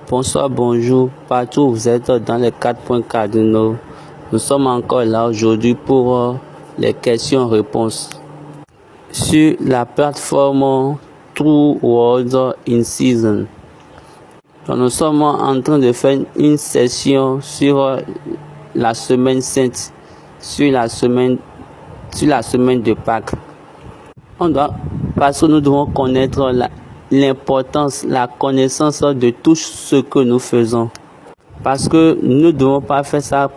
Bonsoir, bonjour, partout où vous êtes dans les 4 points cardinaux. Nous sommes encore là aujourd'hui pour les questions-réponses sur la plateforme True Words in Season. Donc, nous sommes en train de faire une session sur la semaine sainte, sur la semaine de Pâques. Parce que nous devons connaître l'importance, la connaissance de tout ce que nous faisons. Parce que nous ne devons pas faire ça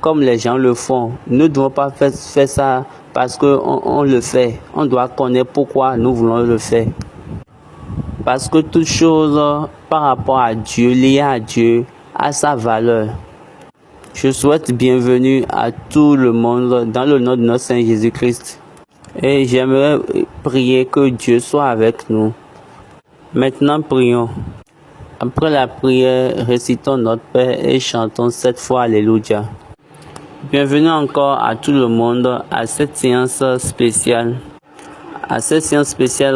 comme les gens le font. Nous ne devons pas faire ça parce qu'on le fait. On doit connaître pourquoi nous voulons le faire. Parce que toute chose par rapport à Dieu, liée à Dieu, a sa valeur. Je souhaite bienvenue à tout le monde dans le nom de notre Seigneur Jésus-Christ. Et j'aimerais prier que Dieu soit avec nous. Maintenant, prions. Après la prière, récitons notre Père et chantons 7 fois Alléluia. Bienvenue encore à tout le monde à cette séance spéciale.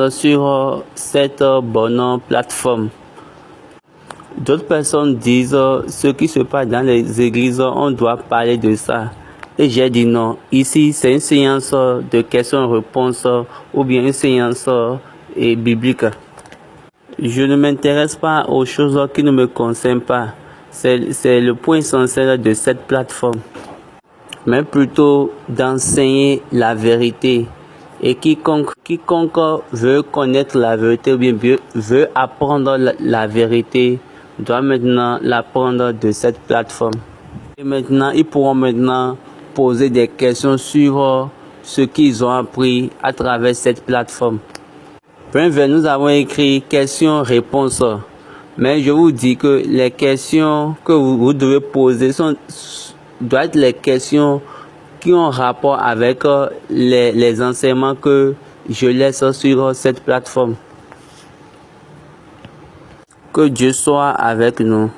Sur cette bonne plateforme. D'autres personnes disent ce qui se passe dans les églises, on doit parler de ça. Et j'ai dit non. Ici, c'est une séance de questions-réponses ou bien une séance biblique. Je ne m'intéresse pas aux choses qui ne me concernent pas. C'est le point essentiel de cette plateforme. Mais plutôt d'enseigner la vérité. Et quiconque veut connaître la vérité ou bien veut apprendre la vérité doit maintenant l'apprendre de cette plateforme. Et maintenant, ils pourront poser des questions sur ce qu'ils ont appris à travers cette plateforme. Nous avons écrit questions-réponses. Mais je vous dis que les questions que vous devez poser doivent être les questions qui ont rapport avec les enseignements que je laisse sur cette plateforme. Que Dieu soit avec nous.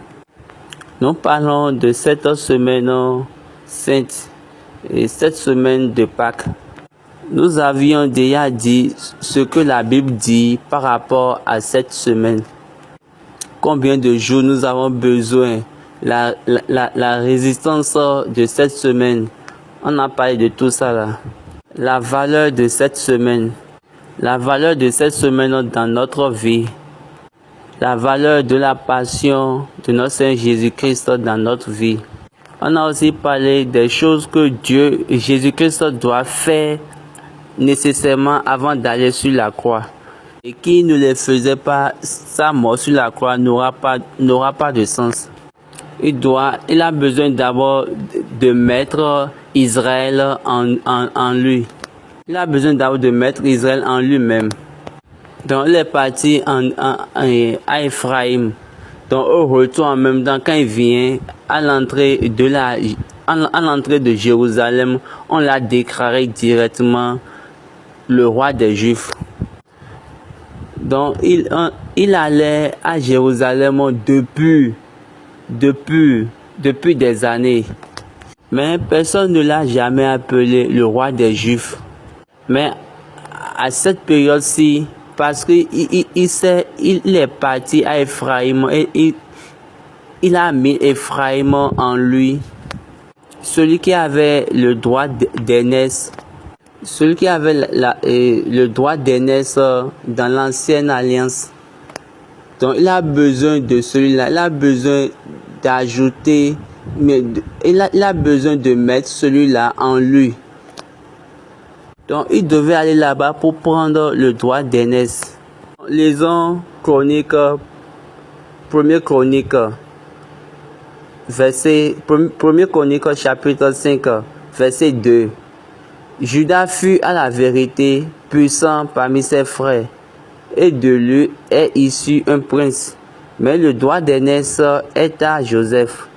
Nous parlons de cette semaine sainte et cette semaine de Pâques. Nous avions déjà dit ce que la Bible dit par rapport à cette semaine. Combien de jours nous avons besoin, la résistance de cette semaine. On a parlé de tout ça là. La valeur de cette semaine. La valeur de cette semaine dans notre vie. La valeur de la passion de notre Seigneur Jésus-Christ dans notre vie. On a aussi parlé des choses que Jésus-Christ doit faire nécessairement avant d'aller sur la croix. Et qui ne les faisait pas, sa mort sur la croix n'aura pas de sens. Il a besoin d'abord de mettre Israël en lui. Il a besoin d'abord de mettre Israël en lui-même. Donc il est parti à Ephraïm. Donc au retour en même temps, quand il vient à l'entrée de Jérusalem, on l'a déclaré directement le roi des Juifs. Donc il allait à Jérusalem depuis des années. Mais personne ne l'a jamais appelé le roi des Juifs. Mais à cette période-ci, parce qu'il est parti à Ephraïm et il a mis Ephraïm en lui. Celui qui avait le droit d'aînesse, le droit d'aînesse dans l'ancienne alliance. Donc il a besoin de celui-là, il a besoin d'ajouter, il a besoin de mettre celui-là en lui. Donc il devait aller là-bas pour prendre le droit d'aînesse. Lisons Chronique, 1er Chronique, chapitre 5, verset 2. Judas fut à la vérité puissant parmi ses frères, et de lui est issu un prince, mais le droit d'aînesse est à Joseph.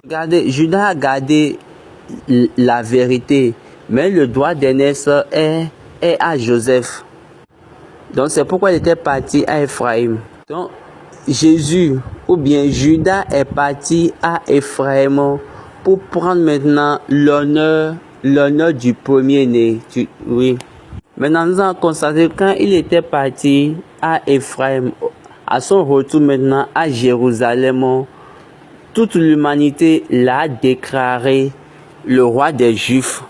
Regardez, Judas a gardé la vérité, mais le droit d'aînesse est à Joseph. Donc c'est pourquoi il était parti à Ephraïm. Donc Jésus ou bien Judas est parti à Ephraïm pour prendre maintenant l'honneur du premier-né. Oui. Maintenant, nous avons constaté que quand il était parti à Ephraim, à son retour maintenant à Jérusalem, toute l'humanité l'a déclaré le roi des Juifs.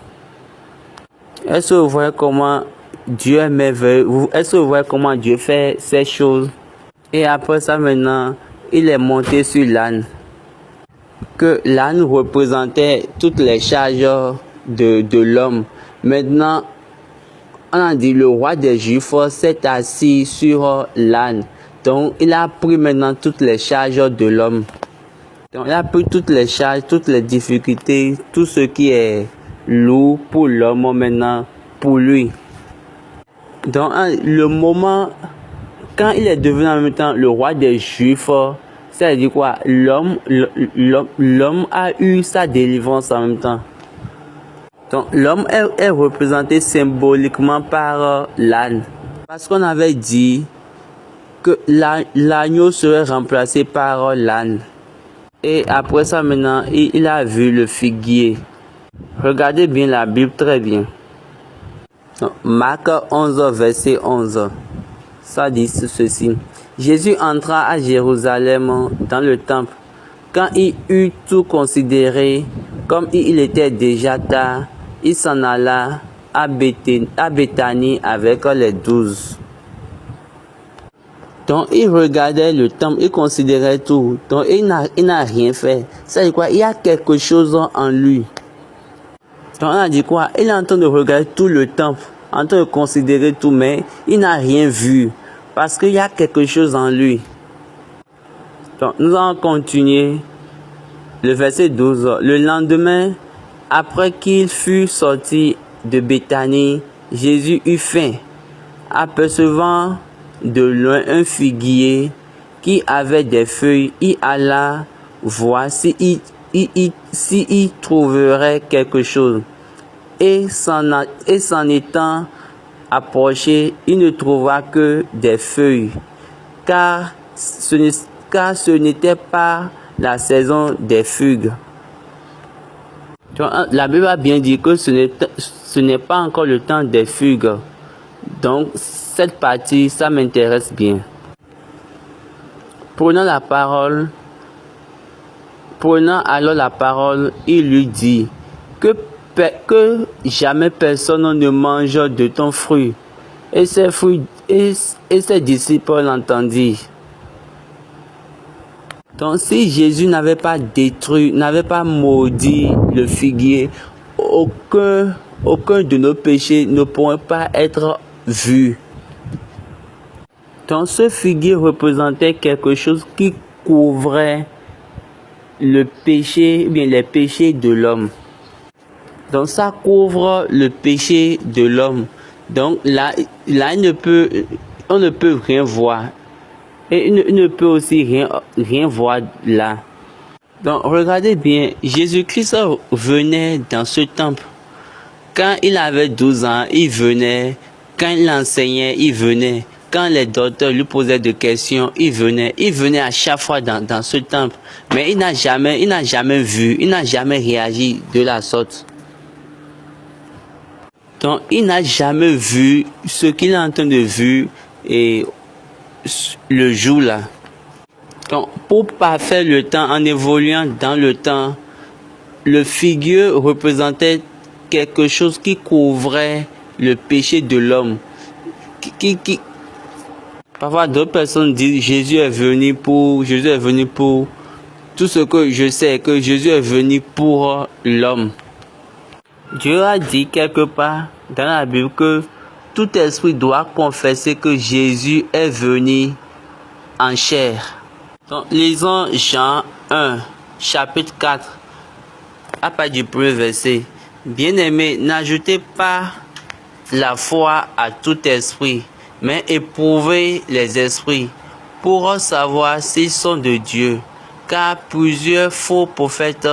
Est-ce que vous voyez comment Dieu est merveilleux? Est-ce que vous voyez comment Dieu fait ces choses? Et après ça maintenant, il est monté sur l'âne. Que l'âne représentait toutes les charges de l'homme. Maintenant, on a dit le roi des Juifs s'est assis sur l'âne. Donc, il a pris maintenant toutes les charges de l'homme. Donc, il a pris toutes les charges, toutes les difficultés, tout ce qui est lourd pour l'homme maintenant, pour lui. Donc, le moment, quand il est devenu en même temps le roi des Juifs, ça veut dire quoi? L'homme a eu sa délivrance en même temps. Donc, l'homme est représenté symboliquement par l'âne. Parce qu'on avait dit que l'agneau serait remplacé par l'âne. Et après ça, maintenant, il a vu le figuier. Regardez bien la Bible, très bien. Donc, Marc 11, verset 11. Ça dit ceci. Jésus entra à Jérusalem dans le temple. Quand il eut tout considéré, comme il était déjà tard, il s'en alla à Béthanie avec les 12. Donc il regardait le temple, il considérait tout. Donc il n'a rien fait. Ça veut dire quoi? Il y a quelque chose en lui. Donc on a dit quoi? Il est en train de regarder tout le temple, en train de considérer tout, mais il n'a rien vu. Parce qu'il y a quelque chose en lui. Donc nous allons continuer. Le verset 12. Le lendemain, après qu'il fut sorti de Béthanie, Jésus eut faim. Apercevant de loin un figuier qui avait des feuilles, il alla voir s'il y trouverait quelque chose. Et s'en étant approché, il ne trouva que des feuilles, car ce n'était pas la saison des figues. La Bible a bien dit que ce n'est pas encore le temps des figues. Donc, cette partie, ça m'intéresse bien. Prenant alors la parole, il lui dit que jamais personne ne mange de ton fruit. Et ses disciples l'entendirent. Donc, si Jésus n'avait pas détruit, n'avait pas maudit le figuier, aucun de nos péchés ne pourrait pas être vu. Donc, ce figuier représentait quelque chose qui couvrait le péché, bien les péchés de l'homme. Donc, ça couvre le péché de l'homme. Donc, là on ne peut rien voir. Et il ne peut aussi rien voir là. Donc, regardez bien, Jésus-Christ venait dans ce temple. Quand il avait 12 ans, il venait. Quand il enseignait, il venait. Quand les docteurs lui posaient des questions, il venait. Il venait à chaque fois dans ce temple. Mais il n'a jamais vu, il n'a jamais réagi de la sorte. Donc, il n'a jamais vu ce qu'il est en train de voir et le jour là. Donc, pour parfaire le temps, en évoluant dans le temps, le figuier représentait quelque chose qui couvrait le péché de l'homme. Parfois, d'autres personnes disent Jésus est venu pour. Tout ce que je sais est que Jésus est venu pour l'homme. Dieu a dit quelque part dans la Bible que tout esprit doit confesser que Jésus est venu en chair. Donc, lisons Jean 1, chapitre 4, à partir du premier verset. Bien-aimés, n'ajoutez pas la foi à tout esprit, mais éprouvez les esprits pour savoir s'ils sont de Dieu, car plusieurs faux prophètes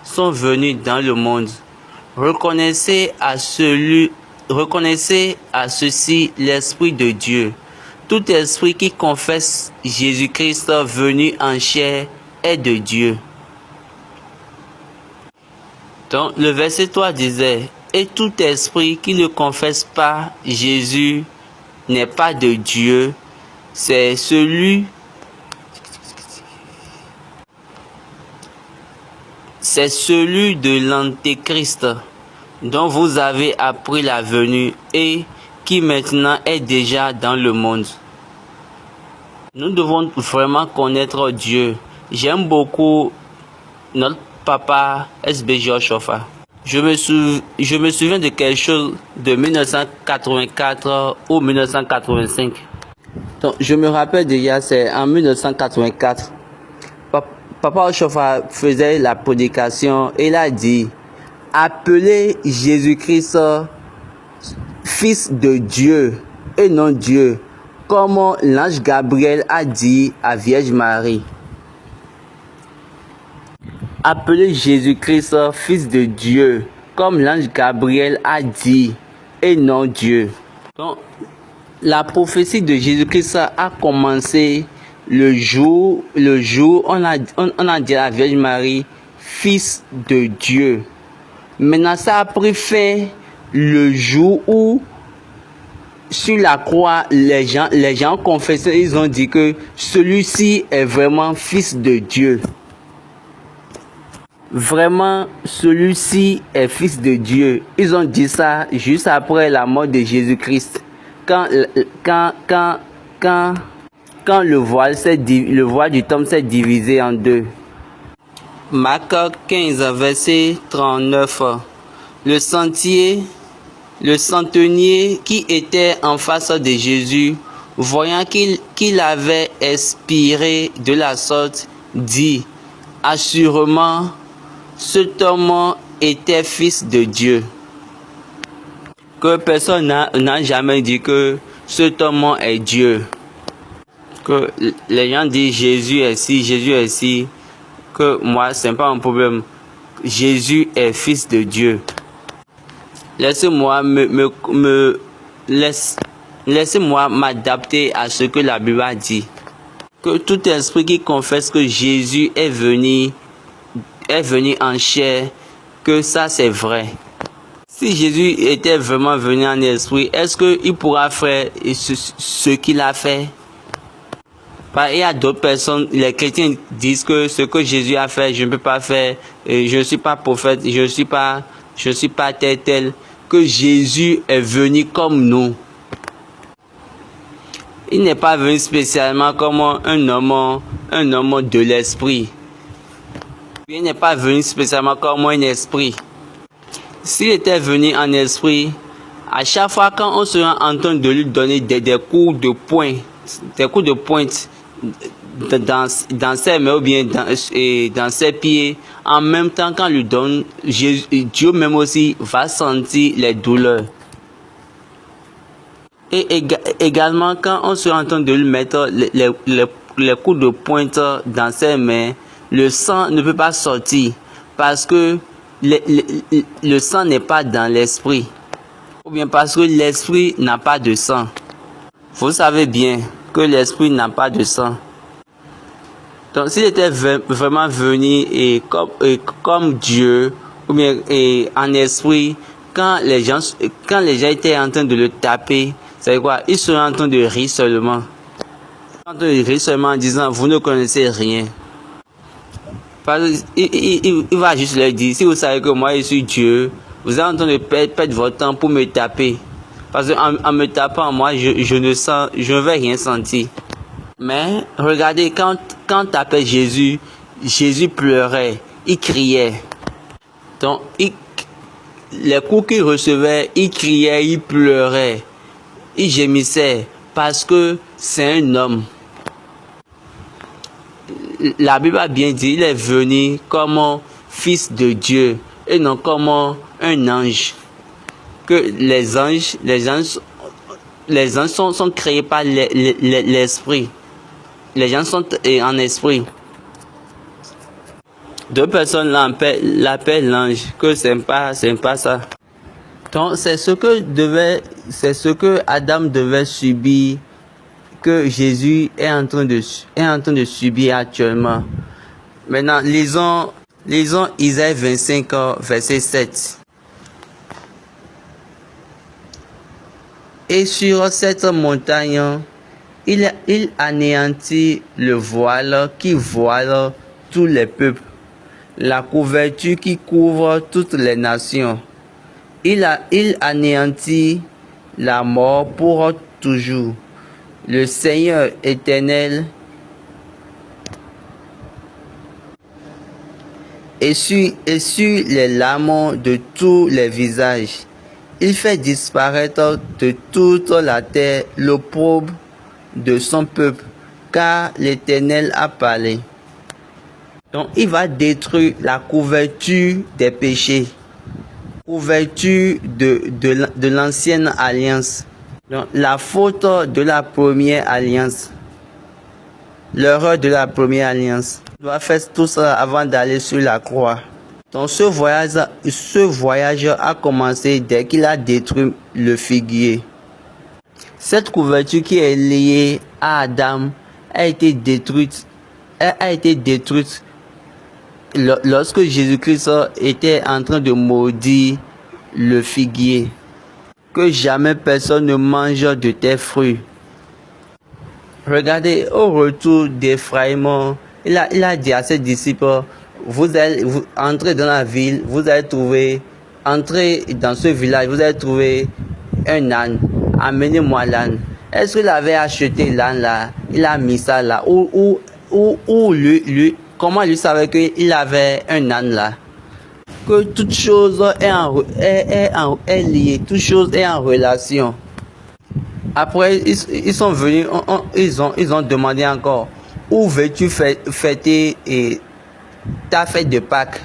sont venus dans le monde. Reconnaissez à ceci l'Esprit de Dieu. Tout esprit qui confesse Jésus-Christ venu en chair est de Dieu. Donc, le verset 3 disait, Et tout esprit qui ne confesse pas Jésus n'est pas de Dieu. C'est celui de l'Antéchrist dont vous avez appris la venue et qui maintenant est déjà dans le monde. Nous devons vraiment connaître Dieu. J'aime beaucoup notre papa S.B. George Offa. Je me souviens de quelque chose de 1984 ou 1985. Donc, je me rappelle déjà, c'est en 1984. Papa Oshofa faisait la prédication et il a dit: appelez Jésus-Christ fils de Dieu et non Dieu, comme l'ange Gabriel a dit à Vierge Marie. Appelez Jésus-Christ fils de Dieu, comme l'ange Gabriel a dit, et non Dieu. Donc, la prophétie de Jésus-Christ a commencé le jour on a dit à la Vierge Marie, fils de Dieu. Maintenant, ça a pris fin le jour où, sur la croix, les gens confessaient, ils ont dit que celui-ci est vraiment fils de Dieu. Vraiment, celui-ci est fils de Dieu. Ils ont dit ça juste après la mort de Jésus-Christ. Quand le voile du temple s'est divisé en deux. Marc 15, verset 39. Le centenier qui était en face de Jésus, voyant qu'il avait expiré de la sorte, dit: assurément, cet homme était fils de Dieu. Que personne n'a jamais dit que cet homme est Dieu. Que les gens disent Jésus est ci, Jésus est ci. Que moi, c'est pas un problème. Jésus est fils de Dieu. Laissez-moi laissez-moi m'adapter à ce que la Bible a dit. Que tout esprit qui confesse que Jésus est venu en chair, que ça c'est vrai. Si Jésus était vraiment venu en esprit, est-ce qu'il pourra faire ce qu'il a fait? Il y a d'autres personnes, les chrétiens disent que ce que Jésus a fait, je ne peux pas faire, je ne suis pas prophète, je ne suis pas tel, que Jésus est venu comme nous. Il n'est pas venu spécialement comme un homme de l'esprit. Il n'est pas venu spécialement comme un esprit. S'il était venu en esprit, à chaque fois quand on sera en train de lui donner des coups de poing, dans ses mains ou bien dans ses pieds, en même temps qu'on lui donne, Dieu même aussi va sentir les douleurs. Et également quand on sera en train de lui mettre les coups de pointe dans ses mains, le sang ne peut pas sortir parce que le sang n'est pas dans l'esprit. Ou bien parce que l'esprit n'a pas de sang. Vous savez bien que l'esprit n'a pas de sang. Donc s'il était vraiment venu comme Dieu, ou bien en esprit, quand les gens étaient en train de le taper, c'est quoi? Ils seraient en train de rire seulement. En train de rire seulement en disant: vous ne connaissez rien. Parce qu'il va juste leur dire: si vous savez que moi je suis Dieu, vous êtes en train de perdre votre temps pour me taper. Parce qu'en me tapant, moi je ne vais rien sentir. Mais regardez, quand tapait Jésus, Jésus pleurait, il criait. Donc les coups qu'il recevait, il criait, il pleurait, il gémissait parce que c'est un homme. La Bible a bien dit, il est venu comme fils de Dieu et non comme un ange. Que les anges sont créés par l'esprit. Les gens sont en esprit. Deux personnes l'appellent l'ange, que c'est pas ça. Donc c'est ce que Adam devait subir, que Jésus est en train de subir actuellement. Maintenant, lisons Isaïe 25, verset 7. Et sur cette montagne, il anéantit le voile qui voile tous les peuples, la couverture qui couvre toutes les nations. Il anéantit la mort pour toujours. Le Seigneur éternel essuie les larmes de tous les visages. Il fait disparaître de toute la terre l'opprobre de son peuple, car l'Éternel a parlé. Donc il va détruire la couverture des péchés, couverture de l'ancienne alliance, donc la faute de la première alliance, l'erreur de la première alliance. Il doit faire tout ça avant d'aller sur la croix. Donc ce voyage a commencé dès qu'il a détruit le figuier. Cette couverture qui est liée à Adam a été détruite. Elle a été détruite lorsque Jésus-Christ était en train de maudire le figuier. Que jamais personne ne mange de tes fruits. Regardez, au retour d'Éphraïm, il a dit à ses disciples, vous allez entrer dans la ville, vous allez trouver, entrez dans ce village, vous allez trouver un âne, amenez-moi l'âne. Est-ce qu'il avait acheté l'âne là, il a mis ça là, ou comment lui savait qu'il avait un âne là? Que toute chose est liée, toute chose est en relation. Après, ils sont venus, ils ont demandé encore, où veux-tu fêter ta fête de Pâques?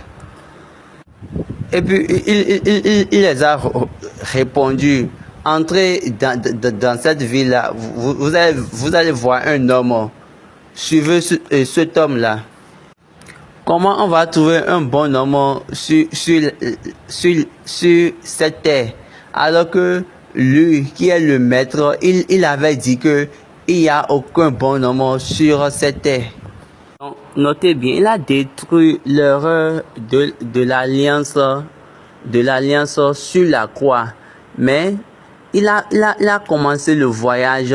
Et puis, il les a répondu, entrez dans cette ville-là, vous allez voir un homme, suivez cet homme-là. Comment on va trouver un bon homme sur cette terre, alors que lui, qui est le maître, il avait dit que il n'y a aucun bon homme sur cette terre. Donc, notez bien, il a détruit l'erreur de l'alliance sur la croix. Mais il a commencé le voyage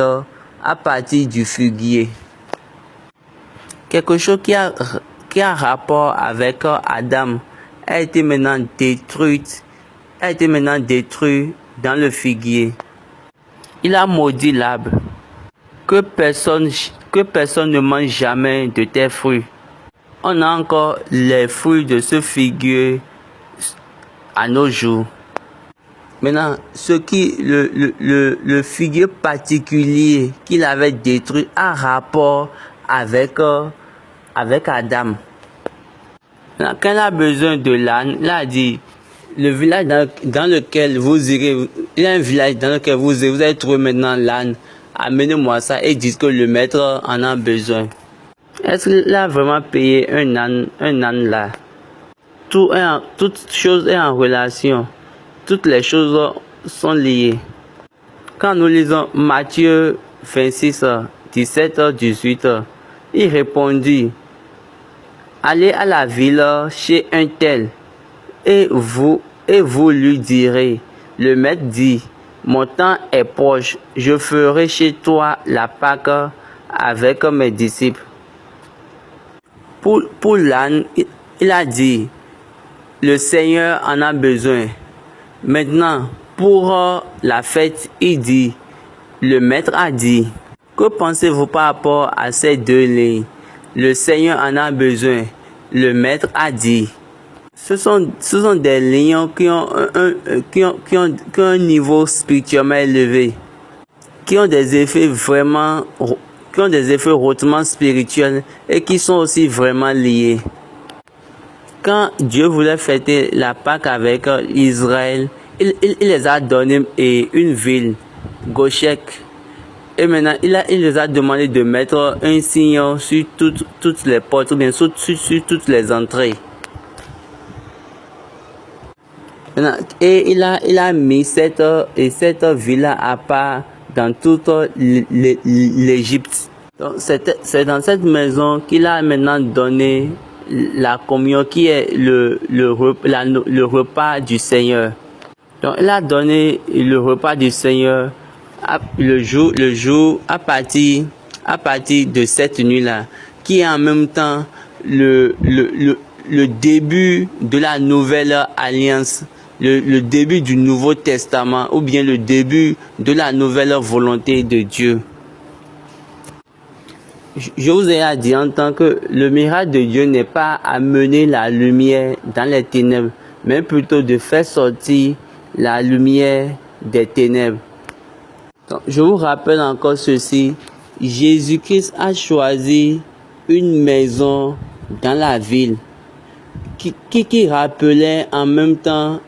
à partir du figuier. Quelque chose qui a rapport avec Adam a été maintenant détruit dans le figuier. Il a maudit l'arbre. Que personne ne mange jamais de tes fruits. On a encore les fruits de ce figuier à nos jours. Maintenant, le figuier particulier qu'il avait détruit a rapport avec Adam. Maintenant, quand il a besoin de l'âne, il a dit, le village dans lequel vous irez, il y a un village dans lequel vous irez, vous allez trouver maintenant l'âne. Amenez-moi ça et dites que le maître en a besoin. Est-ce qu'il a vraiment payé un âne là? Toute chose est en relation. Toutes les choses sont liées. Quand nous lisons Matthieu 26, 17, 18, il répondit, allez à la ville chez un tel, et vous lui direz, le maître dit, mon temps est proche, je ferai chez toi la Pâque avec mes disciples. Pour l'âne, il a dit, le Seigneur en a besoin. Maintenant, pour la fête, il dit, le maître a dit. Que pensez-vous par rapport à ces deux lignes? Le Seigneur en a besoin. Le maître a dit. Ce sont des lignes qui ont un niveau spirituellement élevé, qui ont des effets hautement spirituels et qui sont aussi vraiment liés. Quand Dieu voulait fêter la Pâque avec Israël, il les a donné une ville, Goshek. Et maintenant, il les a demandé de mettre un signe sur toutes les portes, ou bien sur toutes les entrées. Et il a mis cette ville à part dans toute l'Égypte. C'est dans cette maison qu'il a maintenant donné la communion qui est le repas du Seigneur. Donc il a donné le repas du Seigneur à partir de cette nuit-là, qui est en même temps le début de la nouvelle alliance, le début du Nouveau Testament, ou bien le début de la nouvelle volonté de Dieu. Je vous ai dit en tant que le miracle de Dieu n'est pas amener la lumière dans les ténèbres, mais plutôt de faire sortir la lumière des ténèbres. Donc, je vous rappelle encore ceci, Jésus-Christ a choisi une maison dans la ville qui rappelait en même temps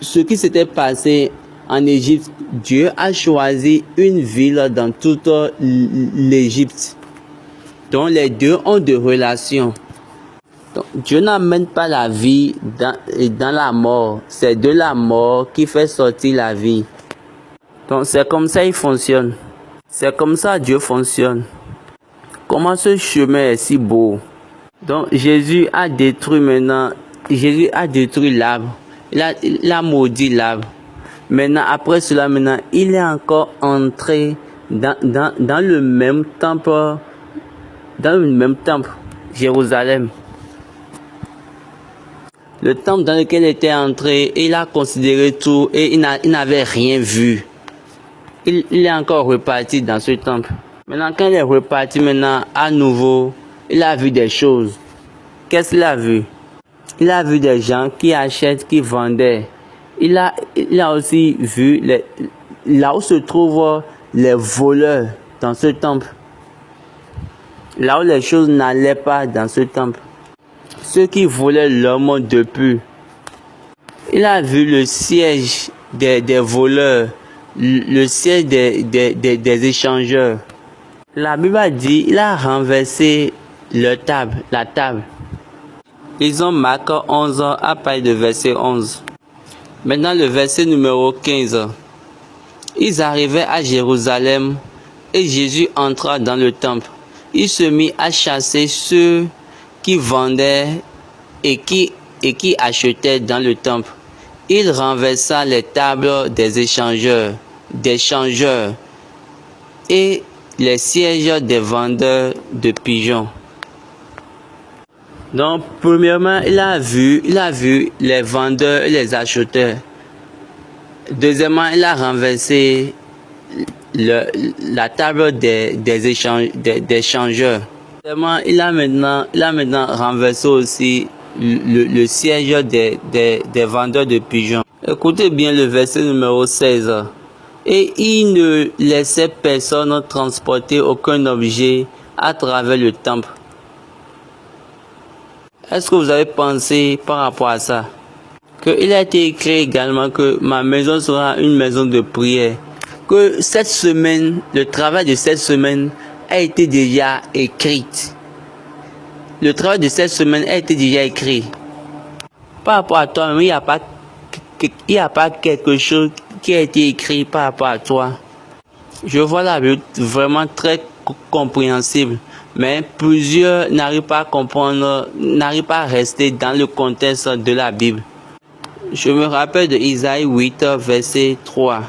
ce qui s'était passé en Égypte. Dieu a choisi une ville dans toute l'Égypte, dont les deux ont de relations. Donc, Dieu n'amène pas la vie dans la mort, c'est de la mort qui fait sortir la vie. Donc c'est comme ça il fonctionne, c'est comme ça Dieu fonctionne. Comment ce chemin est si beau. Donc Jésus a détruit l'arbre, il a maudit l'arbre. Maintenant, après cela, il est encore entré dans le même temple, Jérusalem. Le temple dans lequel il était entré, il a considéré tout et il n'avait rien vu. Il est encore reparti dans ce temple. Maintenant, quand il est reparti à nouveau, il a vu des choses. Qu'est-ce qu'il a vu? Il a vu des gens qui achètent, qui vendaient. Il a aussi vu là où se trouvent les voleurs dans ce temple. Là où les choses n'allaient pas dans ce temple. Ceux qui volaient l'homme depuis. Il a vu le siège des voleurs, le siège des échangeurs. La Bible a dit, il a renversé la table. Lisons Marc 11 à partir de verset 11. Maintenant le verset numéro 15. Ils arrivaient à Jérusalem et Jésus entra dans le temple. Il se mit à chasser ceux qui vendaient et qui achetaient dans le temple. Il renversa les tables des changeurs et les sièges des vendeurs de pigeons. Donc, premièrement, il a vu les vendeurs et les acheteurs. Deuxièmement, il a renversé la table des échangeurs. Troisièmement, il a maintenant renversé aussi le siège des vendeurs de pigeons. Écoutez bien le verset numéro 16. Et il ne laissait personne transporter aucun objet à travers le temple. Est-ce que vous avez pensé par rapport à ça? Qu'il a été écrit également que ma maison sera une maison de prière. Que cette semaine, le travail de cette semaine a été déjà écrit. Le travail de cette semaine a été déjà écrit. Par rapport à toi, il n'y a pas quelque chose qui a été écrit par rapport à toi. Je vois la Bible vraiment très compréhensible. Mais plusieurs n'arrivent pas à comprendre, n'arrivent pas à rester dans le contexte de la Bible. Je me rappelle de Isaïe 8, verset 3.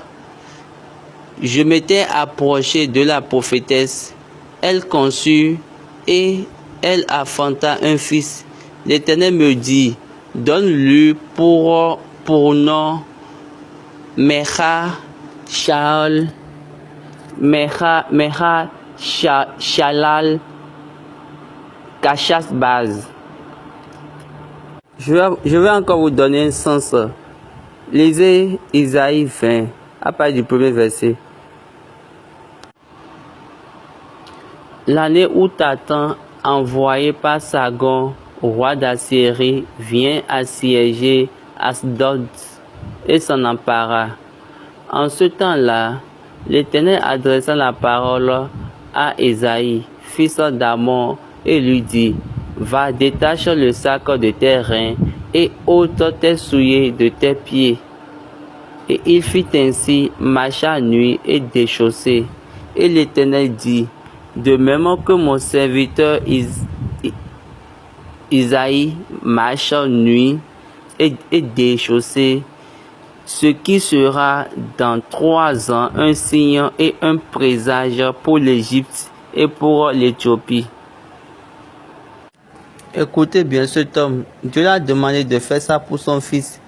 Je m'étais approché de la prophétesse, elle conçut et elle affanta un fils. L'Éternel me dit, donne-lui pour nom Shalal. Kachas base. Je vais encore vous donner un sens. Lisez Isaïe 20, à partir du premier verset. L'année où Tatan, envoyé par Sargon, roi d'Assyrie, vient assiéger Asdod et s'en empara. En ce temps-là, l'Éternel adressa la parole à Isaïe, fils d'Amon, et lui dit, va, détache le sac de tes reins et ôte tes souliers de tes pieds. Et il fit ainsi, marcha nuit et déchaussé. Et l'Éternel dit, de même que mon serviteur Isaïe marche nuit et déchaussé, ce qui sera dans 3 ans un signe et un présage pour l'Égypte et pour l'Éthiopie. Écoutez bien cet homme, Dieu l'a demandé de faire ça pour son fils.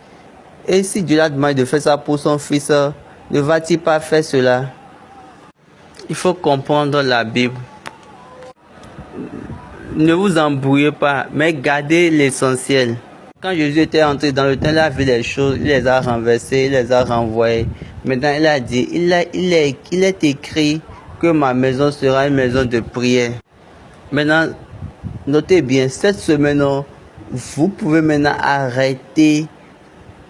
Et si Dieu l'a demandé de faire ça pour son fils, ne va-t-il pas faire cela? Il faut comprendre la Bible. Ne vous embrouillez pas, mais gardez l'essentiel. Quand Jésus était entré dans le temps, il a vu les choses, il les a renversées, il les a renvoyées. Maintenant, il a dit, il est écrit que ma maison sera une maison de prière. Maintenant, notez bien, cette semaine, vous pouvez maintenant arrêter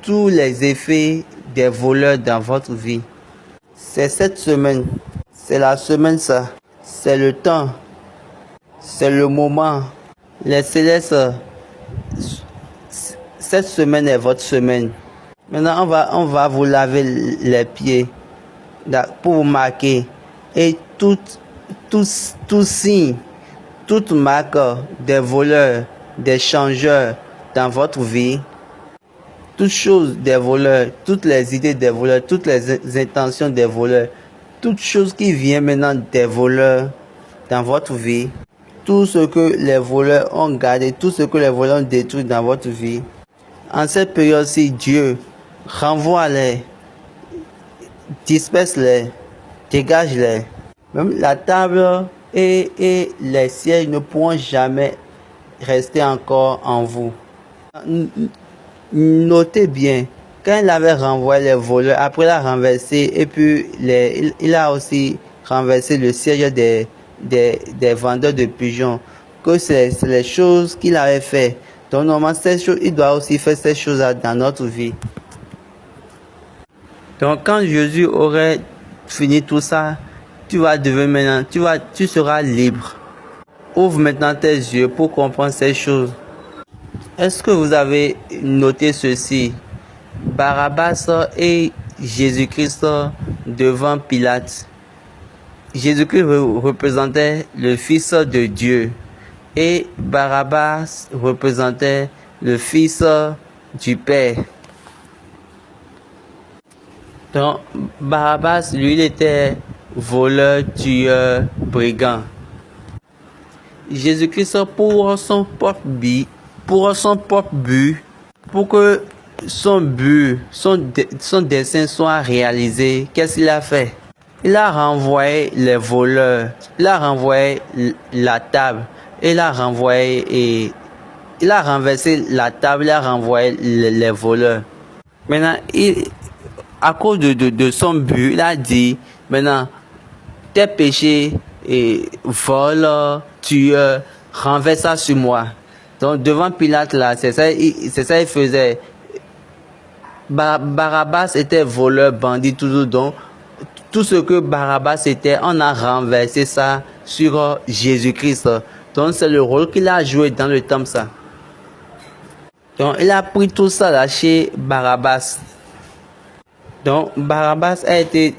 tous les effets des voleurs dans votre vie. C'est cette semaine, c'est la semaine ça, c'est le temps, c'est le moment. Les célestes, cette semaine est votre semaine. Maintenant, on va vous laver les pieds pour vous marquer. Et tout signe, toute marque des voleurs, des changeurs dans votre vie, toutes choses des voleurs, toutes les idées des voleurs, toutes les intentions des voleurs, toutes choses qui viennent maintenant des voleurs dans votre vie, tout ce que les voleurs ont gardé, tout ce que les voleurs ont détruit dans votre vie. En cette période-ci, Dieu renvoie-les, disperse-les, dégage-les. Même la table et les sièges ne pourront jamais rester encore en vous. Notez bien, quand il avait renvoyé les voleurs, après il a renversé et puis il a aussi renversé le siège des vendeurs de pigeons, que c'est les choses qu'il avait fait. Donc normalement, ces choses, il doit aussi faire ces choses-là dans notre vie. Donc quand Jésus aurait fini tout ça, tu vas devenir maintenant, tu seras libre. Ouvre maintenant tes yeux pour comprendre ces choses. Est-ce que vous avez noté ceci? Barabbas et Jésus-Christ devant Pilate. Jésus-Christ représentait le Fils de Dieu et Barabbas représentait le Fils du Père. Donc Barabbas, lui, il était voleur, tueur, brigand. Jésus-Christ, pour son propre but, pour que son but, son dessein soit réalisé, qu'est-ce qu'il a fait? Il a renvoyé les voleurs, il a renvoyé la table, il a renvoyé il a renversé la table, il a renvoyé les voleurs. Maintenant, à cause de son but, il a dit, maintenant, tes péchés, vol, tueur, renverse ça sur moi. Donc, devant Pilate, là, c'est ça il faisait. Barabbas était voleur, bandit, toujours. Donc, tout ce que Barabbas était, on a renversé ça sur Jésus-Christ. Donc, c'est le rôle qu'il a joué dans le temple, ça. Donc, il a pris tout ça là chez Barabbas. Donc, Barabbas a été,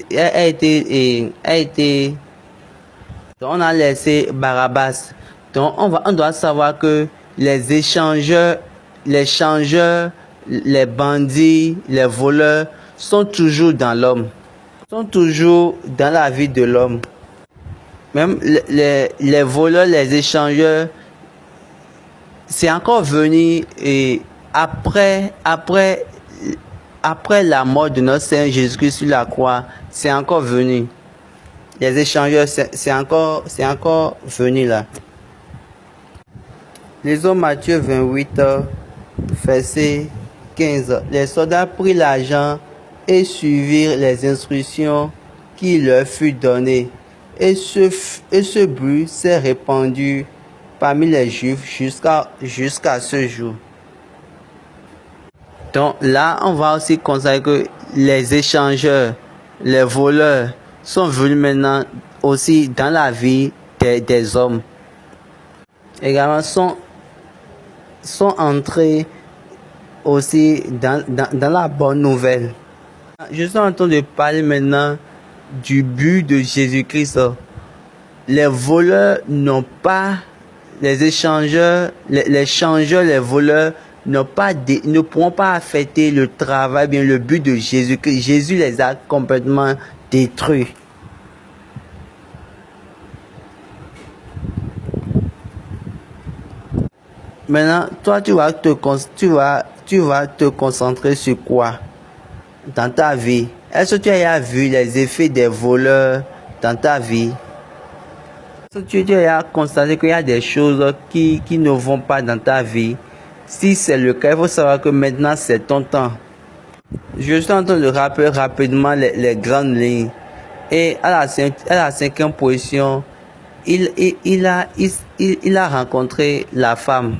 donc on a laissé Barabbas. Donc, on doit savoir que les échangeurs, les changeurs, les bandits, les voleurs sont toujours dans l'homme, sont toujours dans la vie de l'homme. Même les voleurs, les échangeurs, c'est encore venu et après la mort de notre Seigneur Jésus-Christ sur la croix, c'est encore venu. Les échangeurs, c'est encore venu là. Lisons Matthieu 28, verset 15. Les soldats prirent l'argent et suivirent les instructions qui leur furent données. Et ce bruit s'est répandu parmi les Juifs jusqu'à ce jour. Donc là, on va aussi constater que les échangeurs, les voleurs sont venus maintenant aussi dans la vie des hommes. Également sont entrés aussi dans la bonne nouvelle. Je suis en train de parler maintenant du but de Jésus-Christ. Les voleurs n'ont pas, les échangeurs, les changeurs, les voleurs ne pourront pas affecter le travail, bien le but de Jésus, que Jésus les a complètement détruits. Maintenant, toi, tu vas te concentrer sur quoi dans ta vie? Est-ce que tu as vu les effets des voleurs dans ta vie? Est-ce que tu as constaté qu'il y a des choses qui ne vont pas dans ta vie? Si c'est le cas, il faut savoir que maintenant c'est ton temps. Je suis en train de rappeler rapidement les grandes lignes. Et à la cinquième position, il a rencontré la femme.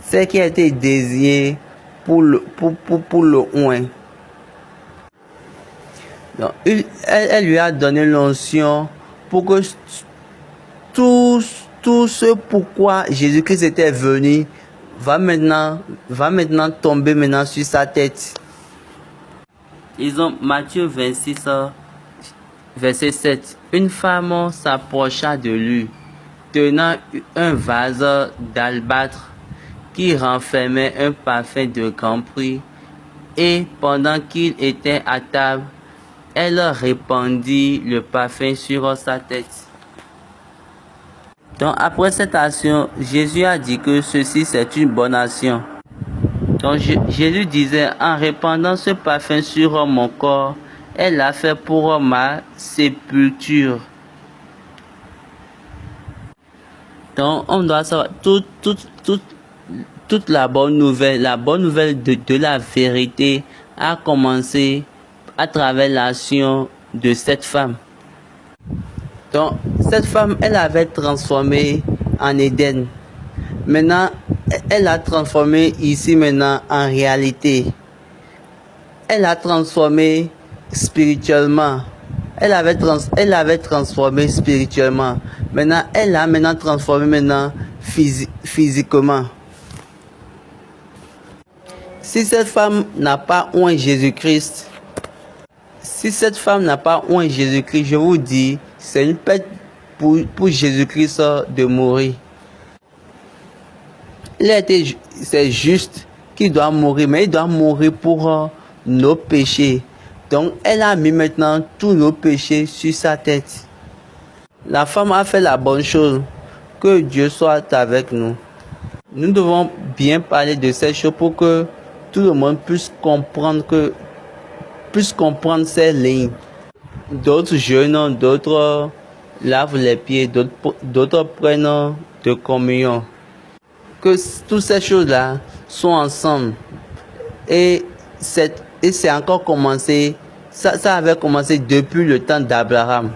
Celle qui a été désignée pour le oint. Donc, elle lui a donné l'onction pour que tout ce pourquoi Jésus-Christ était venu va maintenant tomber maintenant sur sa tête. Ils ont Matthieu 26, verset 7. Une femme s'approcha de lui, tenant un vase d'albâtre qui renfermait un parfum de grand prix, et pendant qu'il était à table, elle répandit le parfum sur sa tête. Donc après cette action, Jésus a dit que ceci c'est une bonne action. Donc Jésus disait, en répandant ce parfum sur mon corps, elle l'a fait pour ma sépulture. Donc on doit savoir toute la bonne nouvelle de la vérité a commencé à travers l'action de cette femme. Donc cette femme, elle avait transformé en Éden. Maintenant, elle a transformé ici maintenant en réalité. Elle a transformé spirituellement. Elle avait transformé spirituellement. Maintenant, elle a maintenant transformé maintenant physiquement. Si cette femme n'a pas oint Jésus-Christ, je vous dis, c'est une perte pour Jésus-Christ de mourir. C'est juste qu'il doit mourir, mais il doit mourir pour nos péchés. Donc, elle a mis maintenant tous nos péchés sur sa tête. La femme a fait la bonne chose. Que Dieu soit avec nous. Nous devons bien parler de ces choses pour que tout le monde puisse comprendre ces lignes. D'autres jeûnent, d'autres lavent les pieds, d'autres prennent de communion. Que toutes ces choses-là sont ensemble. Et c'est encore commencé, ça avait commencé depuis le temps d'Abraham.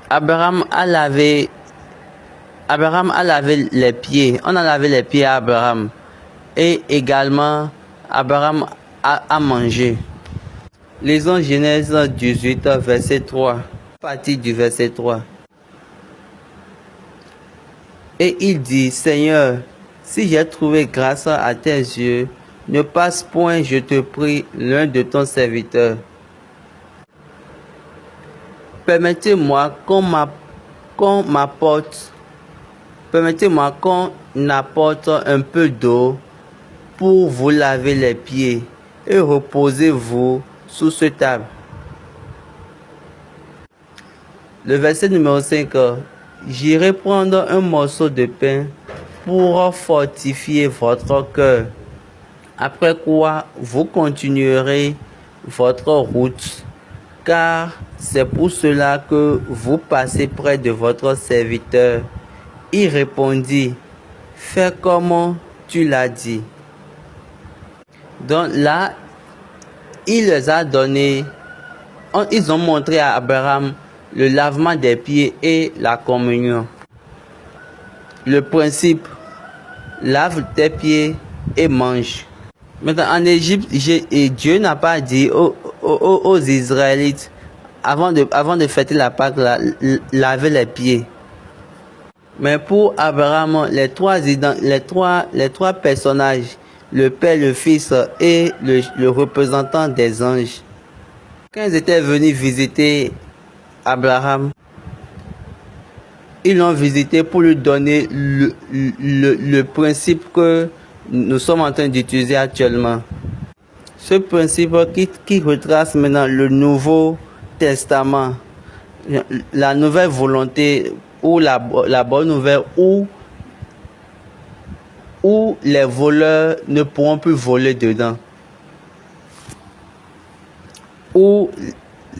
Abraham a lavé les pieds. On a lavé les pieds à Abraham. Et également, Abraham a mangé. Lisons Genèse 18, verset 3. Partie du verset 3. Et il dit, Seigneur, si j'ai trouvé grâce à tes yeux, ne passe point, je te prie, l'un de ton serviteur. Permettez-moi qu'on apporte un peu d'eau pour vous laver les pieds et reposez-vous sous cette table. Le verset numéro 5. J'irai prendre un morceau de pain pour fortifier votre cœur. Après quoi, vous continuerez votre route, car c'est pour cela que vous passez près de votre serviteur. Il répondit, fais comme tu l'as dit. Donc là, il les a donné, ils ont montré à Abraham le lavement des pieds et la communion. Le principe, lave tes pieds et mange. Maintenant, en Égypte, Dieu n'a pas dit aux Israélites, avant de fêter la Pâque, laver les pieds. Mais pour Abraham, les trois personnages, le Père, le Fils et le représentant des anges, quand ils étaient venus visiter Abraham, ils l'ont visité pour lui donner le principe que nous sommes en train d'utiliser actuellement. Ce principe qui retrace maintenant le Nouveau Testament, la nouvelle volonté ou la bonne nouvelle où les voleurs ne pourront plus voler dedans. Où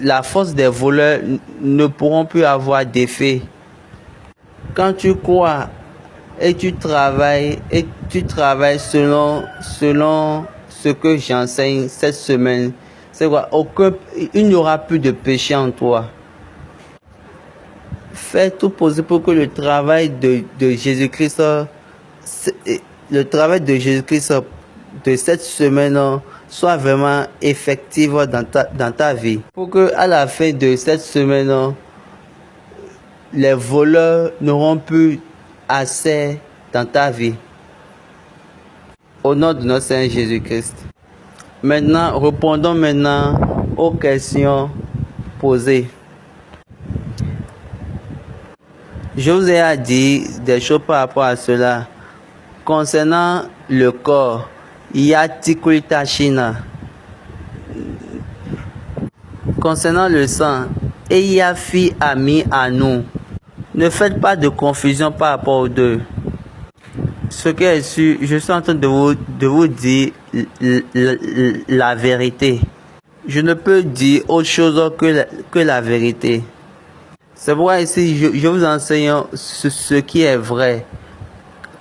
la force des voleurs ne pourront plus avoir d'effet. Quand tu crois et tu travailles selon ce que j'enseigne cette semaine, c'est quoi? Il n'y aura plus de péché en toi. Fais tout possible pour que le travail de Jésus-Christ, de cette semaine soit vraiment effectif dans ta vie. Pour que à la fin de cette semaine, les voleurs n'auront plus accès dans ta vie. Au nom de notre Seigneur Jésus-Christ. Maintenant, répondons aux questions posées. Je vous ai dit des choses par rapport à cela. Concernant le corps, il y a Tikulitashina. Concernant le sang, il y a Fi Ami à nous. Ne faites pas de confusion par rapport aux deux. Ce qui est sûr, je suis en train de vous dire la vérité. Je ne peux dire autre chose que la vérité. C'est pourquoi ici, je vous enseigne ce qui est vrai.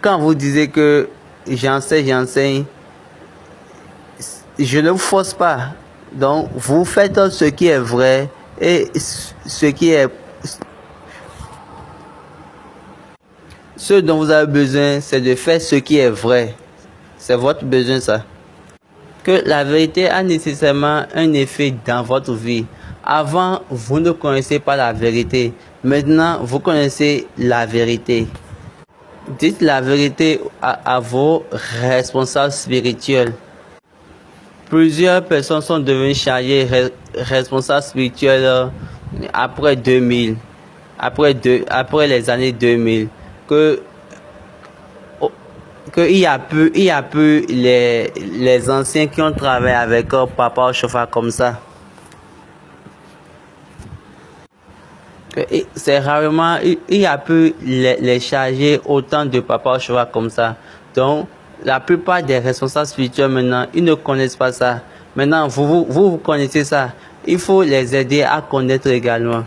Quand vous disiez que j'enseigne, je ne vous force pas. Donc, vous faites ce qui est vrai et ce dont vous avez besoin, c'est de faire ce qui est vrai. C'est votre besoin, ça. Que la vérité a nécessairement un effet dans votre vie. Avant, vous ne connaissez pas la vérité. Maintenant, vous connaissez la vérité. Dites la vérité à vos responsables spirituels. Plusieurs personnes sont devenues chargées responsables spirituels après 2000, après les années 2000. Il y a peu les anciens qui ont travaillé avec Papa Oshofa comme ça. C'est rarement, il y a peu les chargés autant de Papa Oshofa comme ça. Donc, la plupart des responsables spirituels maintenant, ils ne connaissent pas ça. Maintenant, vous connaissez ça. Il faut les aider à connaître également.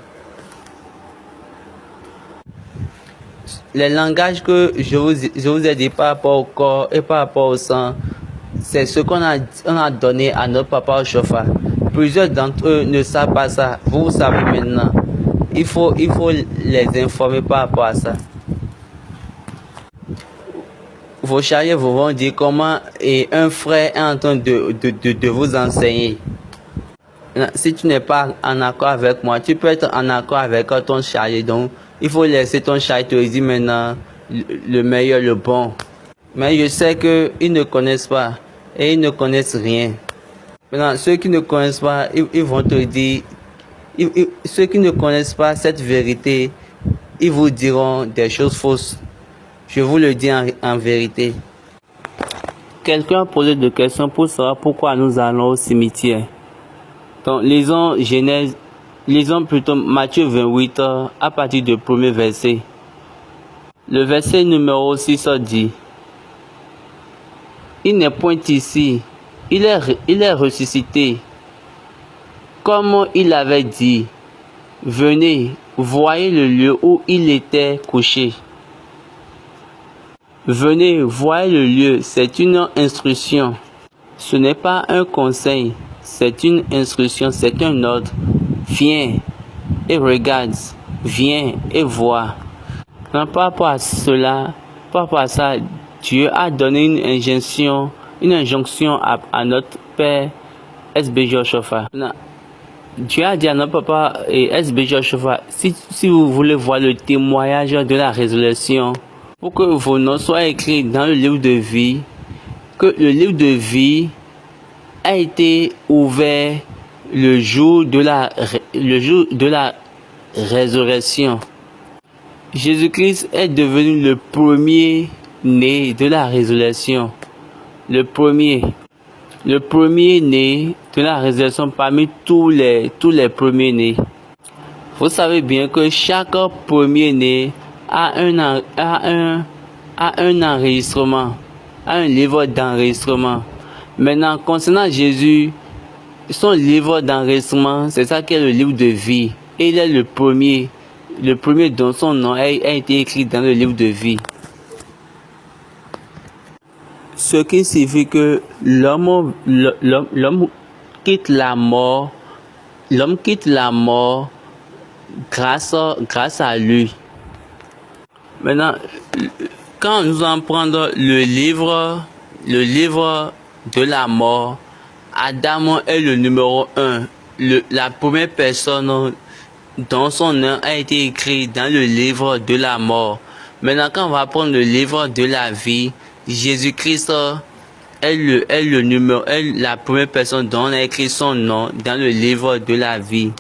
Les langages que je vous ai dit par rapport au corps et par rapport au sang, c'est ce qu'on a donné à notre Papa Oshofa. Plusieurs d'entre eux ne savent pas ça. Vous savez maintenant. Il faut les informer par rapport à ça. Vos charriers vous vont dire comment un frère est en train de vous enseigner. Si tu n'es pas en accord avec moi, tu peux être en accord avec ton charrier. Donc, il faut laisser ton charrier te dire maintenant le meilleur, le bon. Mais je sais qu'ils ne connaissent pas et ils ne connaissent rien. Maintenant, ceux qui ne connaissent pas, ils vont te dire, ceux qui ne connaissent pas cette vérité, ils vous diront des choses fausses. Je vous le dis en vérité. Quelqu'un a posé des questions pour savoir pourquoi nous allons au cimetière. Donc, lisons plutôt Matthieu 28 à partir du premier verset. Le verset numéro 6 dit: il n'est point ici, il est ressuscité. Comme il avait dit, venez, voyez le lieu où il était couché. Venez, voyez le lieu, c'est une instruction. Ce n'est pas un conseil, c'est une instruction, c'est un ordre. Viens et regarde, viens et vois. Par rapport à cela, par rapport à ça, Dieu a donné une injonction à notre Père SBJ Oshofa. Dieu a dit à notre papa et SBJ Oshofa, si vous voulez voir le témoignage de la résurrection, pour que vos noms soient écrits dans le livre de vie, que le livre de vie a été ouvert le jour de la résurrection. Jésus-Christ est devenu le premier-né de la résurrection. Le premier-né de la résurrection parmi tous les premiers-nés. Vous savez bien que chaque premier-né a un enregistrement, a un livre d'enregistrement. Maintenant, concernant Jésus, son livre d'enregistrement, c'est ça qui est le livre de vie. Et il est le premier dont son nom a été écrit dans le livre de vie. Ce qui signifie que l'homme quitte la mort, grâce à lui. Maintenant, quand nous allons prendre le livre de la mort, Adam est le numéro 1, la première personne dont son nom a été écrit dans le livre de la mort. Maintenant, quand on va prendre le livre de la vie, Jésus-Christ est la première personne dont on a écrit son nom dans le livre de la vie.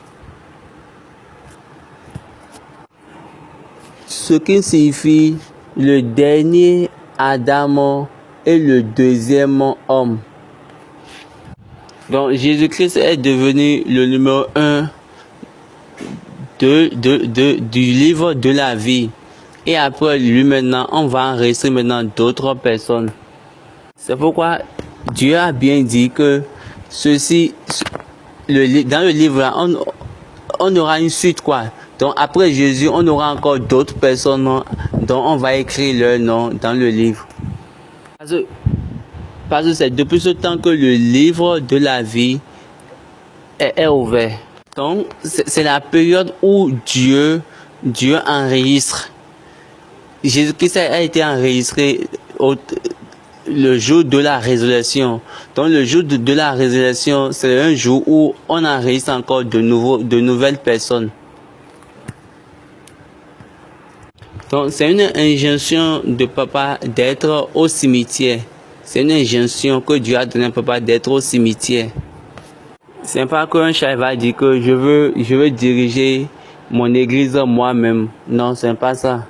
Ce qui signifie le dernier Adam est le deuxième homme. Donc Jésus-Christ est devenu le numéro 1 du livre de la vie. Et après lui maintenant, on va enregistrer maintenant d'autres personnes. C'est pourquoi Dieu a bien dit que dans le livre là, on aura une suite quoi. Donc après Jésus, on aura encore d'autres personnes dont on va écrire leur nom dans le livre. Parce que c'est depuis ce temps que le livre de la vie est ouvert. Donc c'est la période où Dieu enregistre. Jésus-Christ a été enregistré le jour de la résurrection. Donc le jour de la résurrection, c'est un jour où on enregistre encore de nouvelles personnes. Donc c'est une injonction de papa d'être au cimetière. C'est une injonction que Dieu a donnée à papa d'être au cimetière. C'est pas qu'un chef va dire que je veux diriger mon église moi-même. Non, c'est pas ça.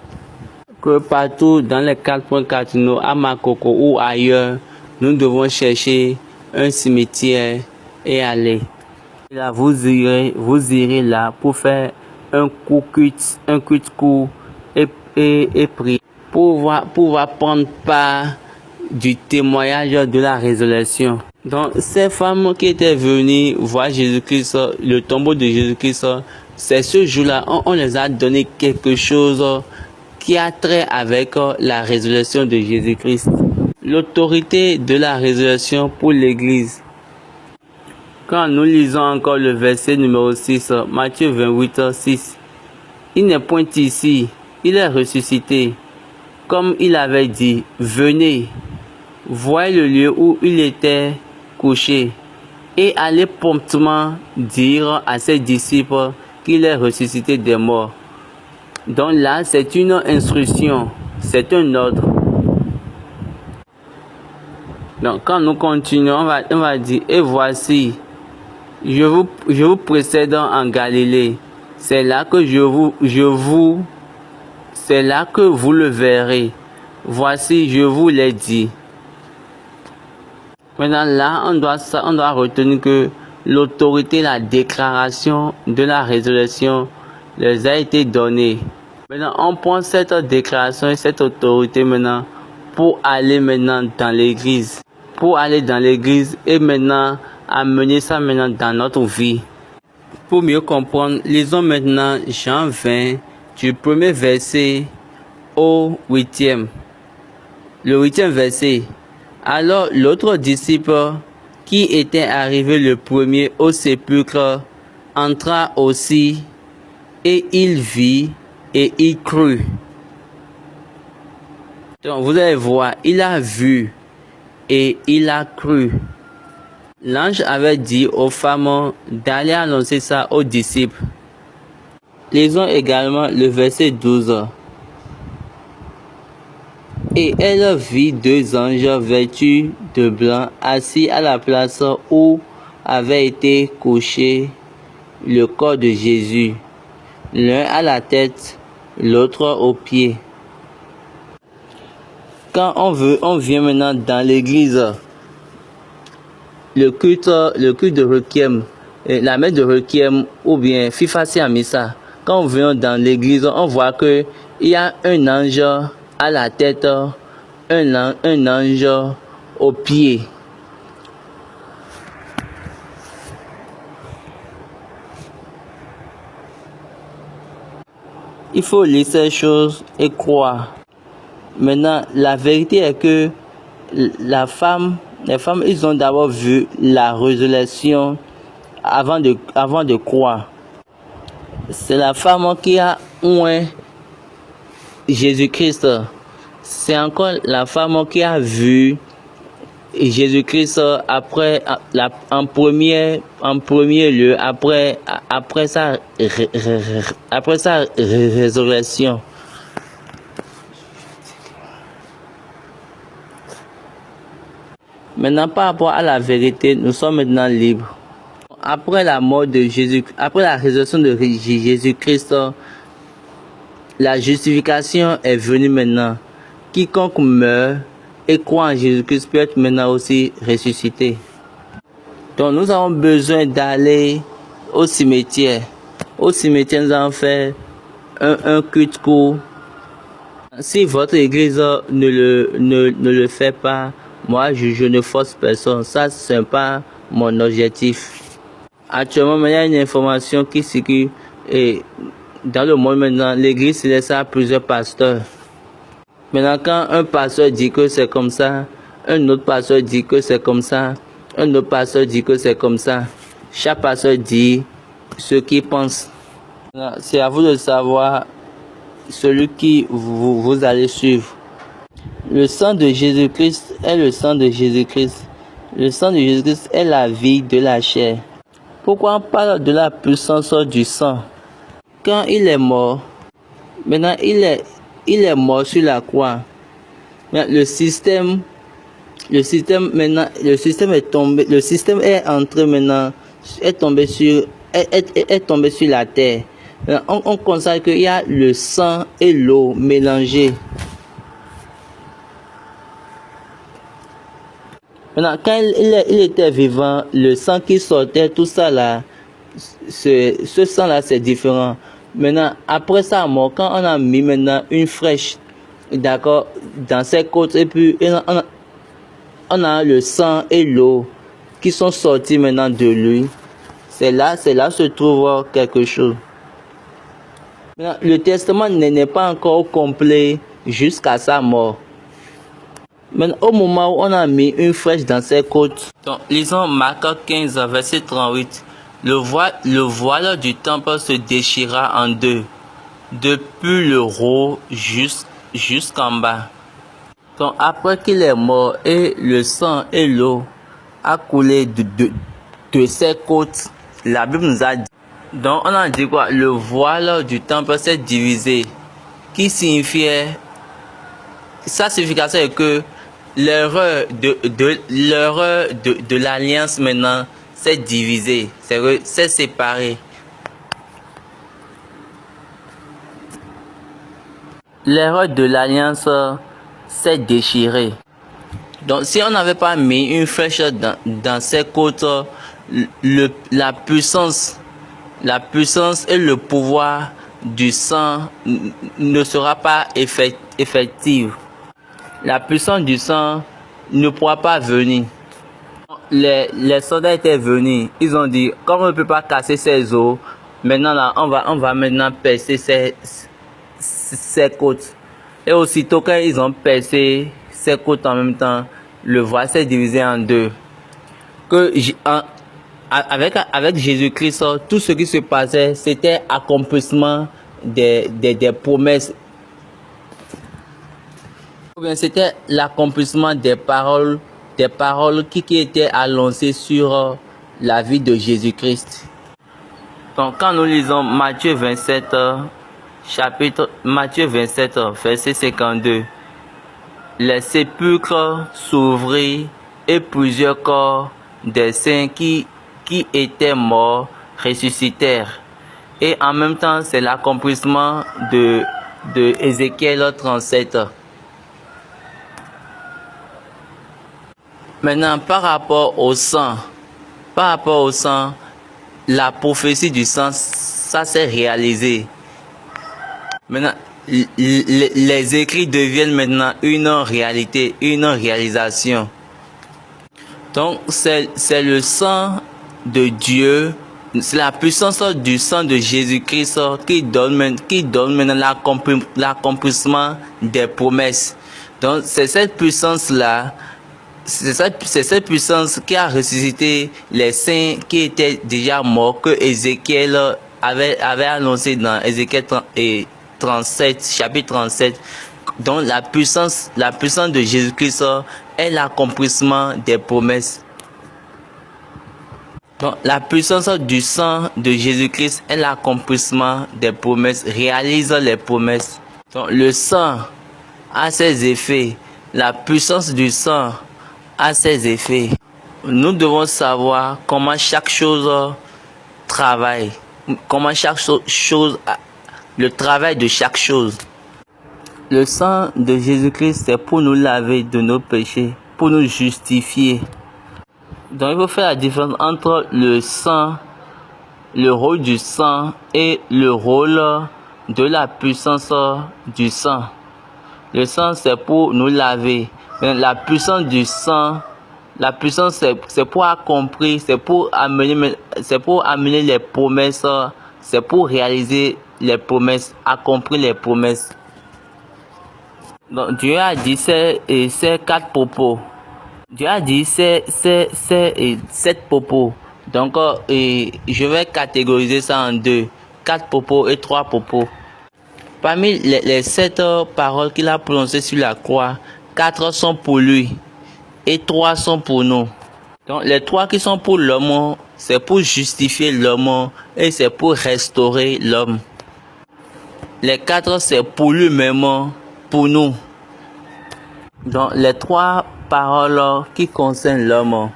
Que partout dans les 4 cardinaux, à Makoko ou ailleurs, nous devons chercher un cimetière et aller. Là, vous irez là pour faire un culte court et prier. Pour pouvoir prendre part du témoignage de la résurrection. Donc, ces femmes qui étaient venues voir Jésus-Christ, le tombeau de Jésus-Christ, c'est ce jour-là, on les a donné quelque chose qui a trait avec la résurrection de Jésus-Christ. L'autorité de la résurrection pour l'Église. Quand nous lisons encore le verset numéro 6, Matthieu 28, 6, il n'est point ici, il est ressuscité. Comme il avait dit, venez, voyez le lieu où il était couché et allez promptement dire à ses disciples qu'il est ressuscité des morts. Donc là, c'est une instruction, c'est un ordre. Donc quand nous continuons, on va dire, et voici, je vous précède en Galilée. C'est là que c'est là que vous le verrez. Voici, je vous l'ai dit. Maintenant là, on doit retenir que l'autorité, la déclaration de la résurrection les a été donnée. Maintenant, on prend cette déclaration et cette autorité maintenant pour aller maintenant dans l'église. Pour aller dans l'église et maintenant amener ça maintenant dans notre vie. Pour mieux comprendre, lisons maintenant Jean 20 du premier verset au 8e. Le 8e verset. Alors l'autre disciple qui était arrivé le premier au sépulcre entra aussi et il vit et il crut. Donc vous allez voir, il a vu et il a cru. L'ange avait dit aux femmes d'aller annoncer ça aux disciples. Lisons également le verset 12. Et elle vit 2 anges vêtus de blanc assis à la place où avait été couché le corps de Jésus, l'un à la tête l'autre aux pieds. Quand on vient maintenant dans l'église, le culte de Requiem, la messe de Requiem ou bien FIFA à Missa, quand on vient dans l'église, on voit que il y a un ange à la tête, un ange aux pieds. Il faut lire ces choses et croire. Maintenant, la vérité est que les femmes, ils ont d'abord vu la résurrection avant de croire. C'est la femme qui a oint Jésus-Christ. C'est encore la femme qui a vu Jésus-Christ en premier lieu après sa résurrection. Maintenant, par rapport à la vérité, nous sommes maintenant libres. Après la mort de Jésus, après la résurrection de Jésus-Christ, la justification est venue maintenant. Quiconque meurt et croit en Jésus-Christ peut être maintenant aussi ressuscité. Donc nous avons besoin d'aller au cimetière. Au cimetière, nous allons faire un culte court. Si votre église ne le fait pas, moi je ne force personne. Ça, ce n'est pas mon objectif. Actuellement, il y a une information qui circule et dans le monde maintenant, l'église se laisse à plusieurs pasteurs. Maintenant, quand un pasteur dit que c'est comme ça, un autre pasteur dit que c'est comme ça, un autre pasteur dit que c'est comme ça, chaque pasteur dit ce qu'il pense. C'est à vous de savoir celui qui vous allez suivre. Le sang de Jésus-Christ est le sang de Jésus-Christ. Le sang de Jésus-Christ est la vie de la chair. Pourquoi on parle de la puissance du sang? Quand il est mort, maintenant il est mort sur la croix. Le système est tombé, le système est entré maintenant, est tombé sur la terre. Maintenant, on constate qu'il y a le sang et l'eau mélangés. Maintenant, quand il était vivant, le sang qui sortait, tout ça là, ce sang là c'est différent. Maintenant, après sa mort, quand on a mis maintenant une flèche, d'accord, dans ses côtes, et puis on a le sang et l'eau qui sont sortis maintenant de lui. C'est là se trouve quelque chose. Maintenant, le testament n'est pas encore complet jusqu'à sa mort. Mais au moment où on a mis une flèche dans ses côtes. Donc, lisons Marc 15, verset 38. Le voile du temple se déchira en deux, depuis le haut jusqu'en bas. Donc, après qu'il est mort et le sang et l'eau a coulé de ses côtes, la Bible nous a dit. Donc, on a dit quoi? Le voile du temple s'est divisé, qui signifiait, sa signification est que l'erreur de l'alliance maintenant s'est divisée, c'est séparé. L'erreur de l'alliance s'est déchirée. Donc si on n'avait pas mis une flèche dans ses côtes, la puissance et le pouvoir du sang ne sera pas effective. La puissance du sang ne pourra pas venir. Les soldats étaient venus. Ils ont dit, comme on ne peut pas casser ses os, maintenant là, on va maintenant percer ses côtes. Et aussitôt quand ils ont percé ses côtes en même temps, le voile s'est divisé en deux. Avec Jésus-Christ, tout ce qui se passait, c'était accomplissement des promesses. C'était l'accomplissement des paroles qui étaient annoncées sur la vie de Jésus-Christ. Donc quand nous lisons Matthieu 27, verset 52, les sépulcres s'ouvrirent et plusieurs corps des saints qui étaient morts ressuscitèrent. Et en même temps, c'est l'accomplissement de de Ézéchiel 37. Maintenant, par rapport au sang, la prophétie du sang, ça s'est réalisé. Maintenant, les écrits deviennent maintenant une réalité, une réalisation. Donc, c'est le sang de Dieu, c'est la puissance du sang de Jésus-Christ qui donne maintenant l'accomplissement des promesses. Donc, c'est cette puissance-là, c'est cette puissance qui a ressuscité les saints qui étaient déjà morts, que Ézéchiel avait annoncé dans Ézéchiel 37, chapitre 37. Donc la puissance de Jésus-Christ est l'accomplissement des promesses. Donc la puissance du sang de Jésus-Christ est l'accomplissement des promesses, réalise les promesses. Donc le sang a ses effets, la puissance du sang a ses effets. Nous devons savoir comment chaque chose travaille, comment chaque chose, le travail de chaque chose. Le sang de Jésus-Christ, c'est pour nous laver de nos péchés, pour nous justifier. Donc il faut faire la différence entre le sang, le rôle du sang et le rôle de la puissance du sang. Le sang, c'est pour nous laver. Mais la puissance du sang, la puissance, c'est pour accomplir, c'est pour amener les promesses, c'est pour réaliser les promesses, accomplir les promesses. Donc Dieu a dit ces 4 propos. Dieu a dit ces 7 propos. Donc je vais catégoriser ça en 2. 4 propos et 3 propos. Parmi les 7 paroles qu'il a prononcées sur la croix, 4 sont pour lui et 3 sont pour nous. Donc les 3 qui sont pour l'homme, c'est pour justifier l'homme et c'est pour restaurer l'homme. Les 4 c'est pour lui-même, pour nous. Donc les 3 paroles qui concernent l'homme.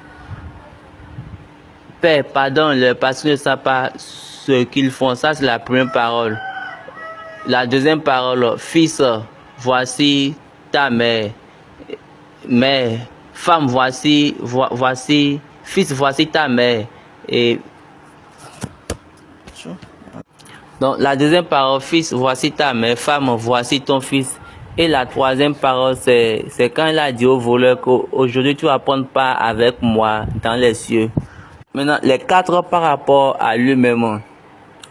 Père, pardonne-leur parce qu'ils ne savent pas ce qu'ils font. Ça c'est la première parole. La deuxième parole, fils, voici ta mère. Mère, femme, voici, fils, voici ta mère. Et donc la deuxième parole, fils, voici ta mère. Femme, voici ton fils. Et la troisième parole, c'est quand il a dit au voleur qu'aujourd'hui tu vas prendre part avec moi dans les cieux. Maintenant, les 4 par rapport à lui-même.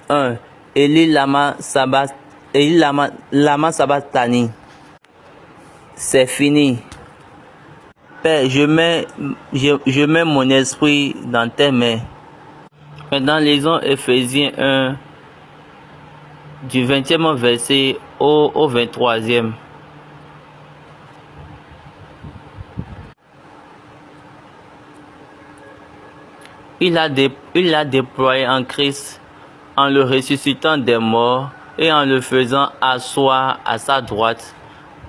1. Eli lama sabachthani. C'est fini. Père, je mets mon esprit dans tes mains. Maintenant, lisons Éphésiens 1, du 20e verset au 23e. Il a déployé en Christ en le ressuscitant des morts et en le faisant asseoir à sa droite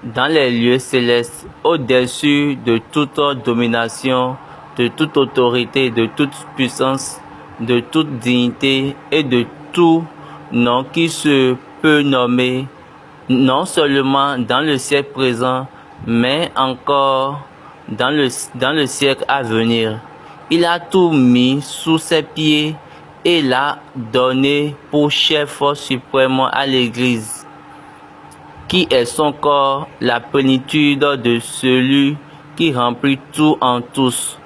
dans les lieux célestes, au-dessus de toute domination, de toute autorité, de toute puissance, de toute dignité et de tout nom qui se peut nommer, non seulement dans le siècle présent, mais encore dans le siècle à venir. Il a tout mis sous ses pieds et l'a donné pour chef suprême à l'Église, qui est son corps, la plénitude de celui qui remplit tout en tous.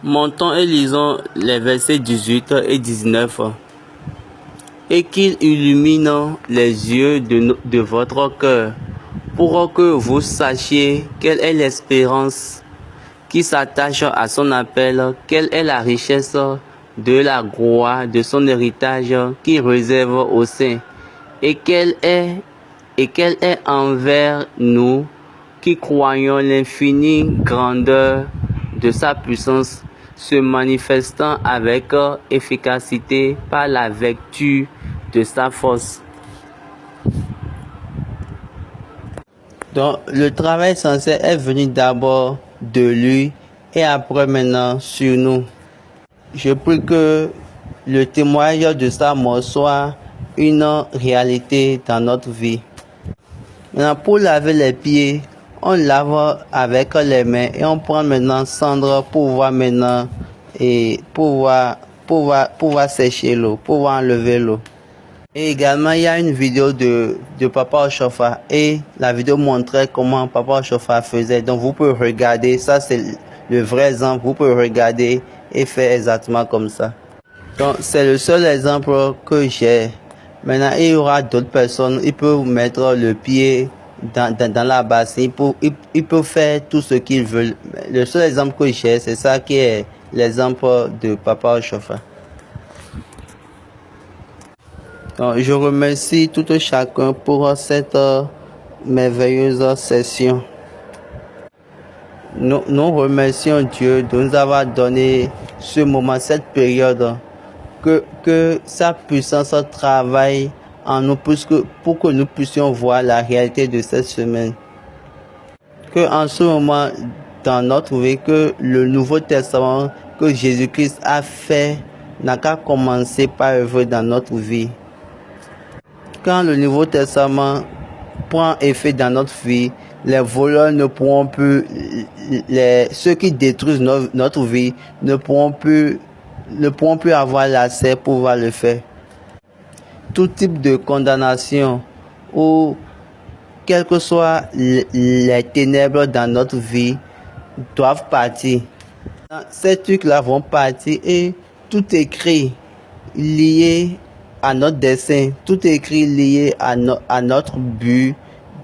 Montons et lisons les versets 18 et 19. Et qu'il illumine les yeux de votre cœur, pour que vous sachiez quelle est l'espérance qui s'attache à son appel, quelle est la richesse de la gloire de son héritage qui réserve aux saints, et quelle est envers nous qui croyons l'infinie grandeur de sa puissance, se manifestant avec efficacité par la vertu de sa force. Donc, le travail essentiel est venu d'abord de lui et après maintenant sur nous. Je prie que le témoignage de sa mort soit une réalité dans notre vie. Maintenant, pour laver les pieds, on lave avec les mains et on prend maintenant cendre pour pouvoir maintenant et pouvoir sécher l'eau, pouvoir enlever l'eau. Et également, il y a une vidéo de Papa Ochofa et la vidéo montrait comment Papa Ochofa faisait. Donc, vous pouvez regarder, ça c'est le vrai exemple, vous pouvez regarder et faire exactement comme ça. Donc, c'est le seul exemple que j'ai. Maintenant, il y aura d'autres personnes, ils peuvent mettre le pied dans la bassine, ils peuvent faire tout ce qu'ils veulent. Le seul exemple que j'ai, c'est ça qui est l'exemple de Papa Ochofa. Donc, je remercie tout chacun pour cette merveilleuse session. Nous remercions Dieu de nous avoir donné ce moment, cette période, que sa puissance travaille en nous pour que nous puissions voir la réalité de cette semaine. Que en ce moment, dans notre vie, que le Nouveau Testament que Jésus-Christ a fait n'a qu'à commencer par œuvrer dans notre vie. Quand le Nouveau Testament prend effet dans notre vie, les voleurs ne pourront plus, ceux qui détruisent notre vie ne pourront plus avoir l'accès pour pouvoir le faire. Tout type de condamnation ou quelles que soient les ténèbres dans notre vie doivent partir. Ces trucs-là vont partir et tout écrit lié à notre dessein, tout écrit lié à notre but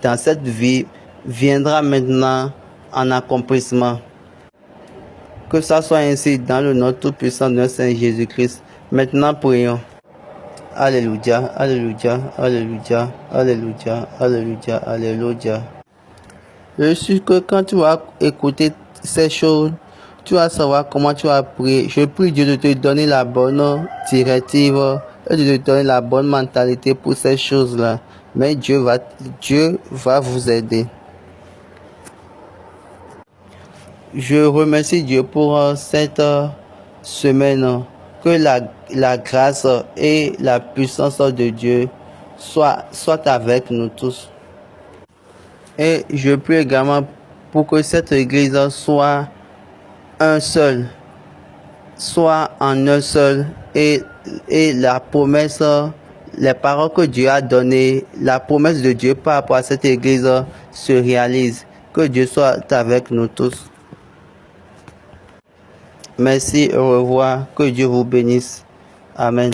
dans cette vie viendra maintenant en accomplissement. Que ça soit ainsi dans le nom tout puissant de notre Seigneur Jésus-Christ. Maintenant prions. Alléluia, alléluia, alléluia, alléluia, alléluia, alléluia. Je suis que quand tu vas écouter ces choses, tu vas savoir comment tu vas prier. Je prie Dieu de te donner la bonne directive et de te donner la bonne mentalité pour ces choses-là. Mais Dieu va vous aider. Je remercie Dieu pour cette semaine. Que la grâce et la puissance de Dieu soient avec nous tous. Et je prie également pour que cette église soit un seul, soit en un seul, et la promesse, les paroles que Dieu a données, la promesse de Dieu par rapport à cette église se réalise. Que Dieu soit avec nous tous. Merci, au revoir, que Dieu vous bénisse. Amen.